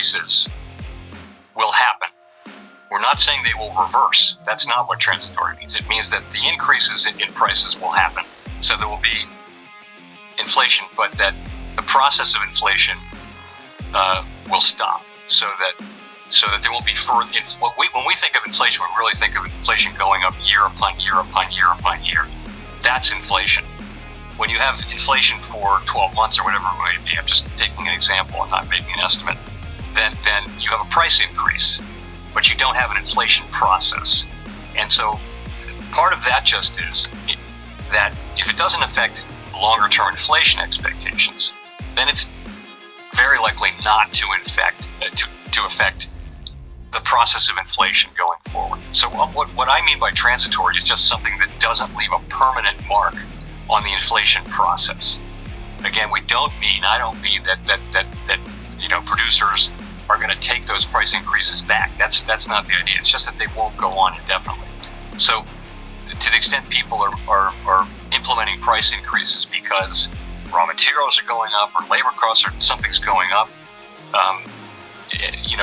increases will happen. We're not saying they will reverse. That's not what transitory means. It means that the increases in prices will happen. So there will be inflation, but that the process of inflation will stop. So that there will be further. When we think of inflation, we really think of inflation going up year upon year upon year upon year. That's inflation. When you have inflation for 12 months or whatever it may be, I'm just taking an example, I'm not making an estimate, then you have a price increase, but you don't have an inflation process. And so part of that just is that if it doesn't affect longer term inflation expectations, then it's very likely not to affect the process of inflation going forward. So what I mean by transitory is just something that doesn't leave a permanent mark on the inflation process. Again, I don't mean that producers are going to take those price increases back. That's not the idea. It's just that they won't go on indefinitely. So to the extent people are implementing price increases because raw materials are going up or labor costs or something's going up,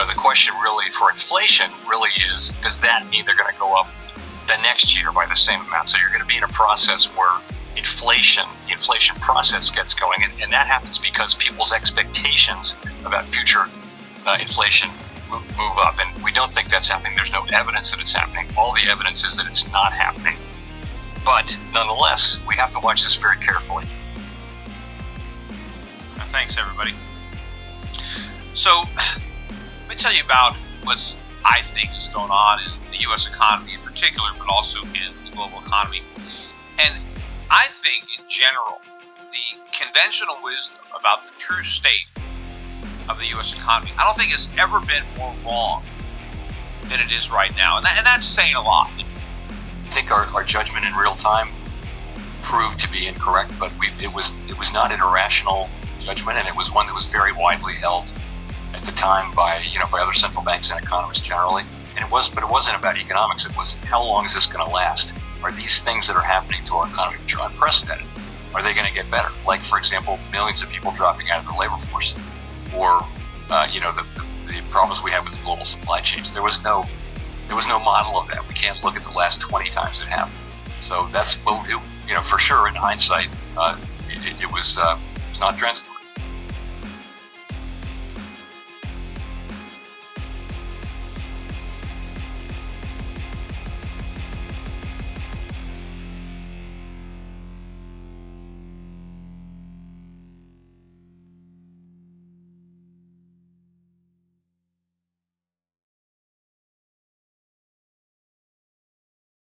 the question really for inflation really is, does that mean they're going to go up the next year by the same amount? So you're going to be in a process where the inflation process gets going, and that happens because people's expectations about future inflation move up, and we don't think that's happening. There's no evidence that it's happening. All the evidence is that it's not happening. But nonetheless, we have to watch this very carefully. Thanks, everybody. So, let me tell you about what I think is going on in the U.S. economy in particular, but also in the global economy. And I think, in general, the conventional wisdom about the true state of the U.S. economy, I don't think it's ever been more wrong than it is right now. And that's saying a lot. I think our judgment in real time proved to be incorrect, but it was not an irrational judgment, and it was one that was very widely held at the time by other central banks and economists generally. But it wasn't about economics. It was, how long is this going to last? Are these things that are happening to our economy, which are unprecedented, are they going to get better? Like, for example, millions of people dropping out of the labor force, or the problems we have with the global supply chains. There was no model of that. We can't look at the last 20 times it happened. So that's for sure in hindsight, it was not transitory.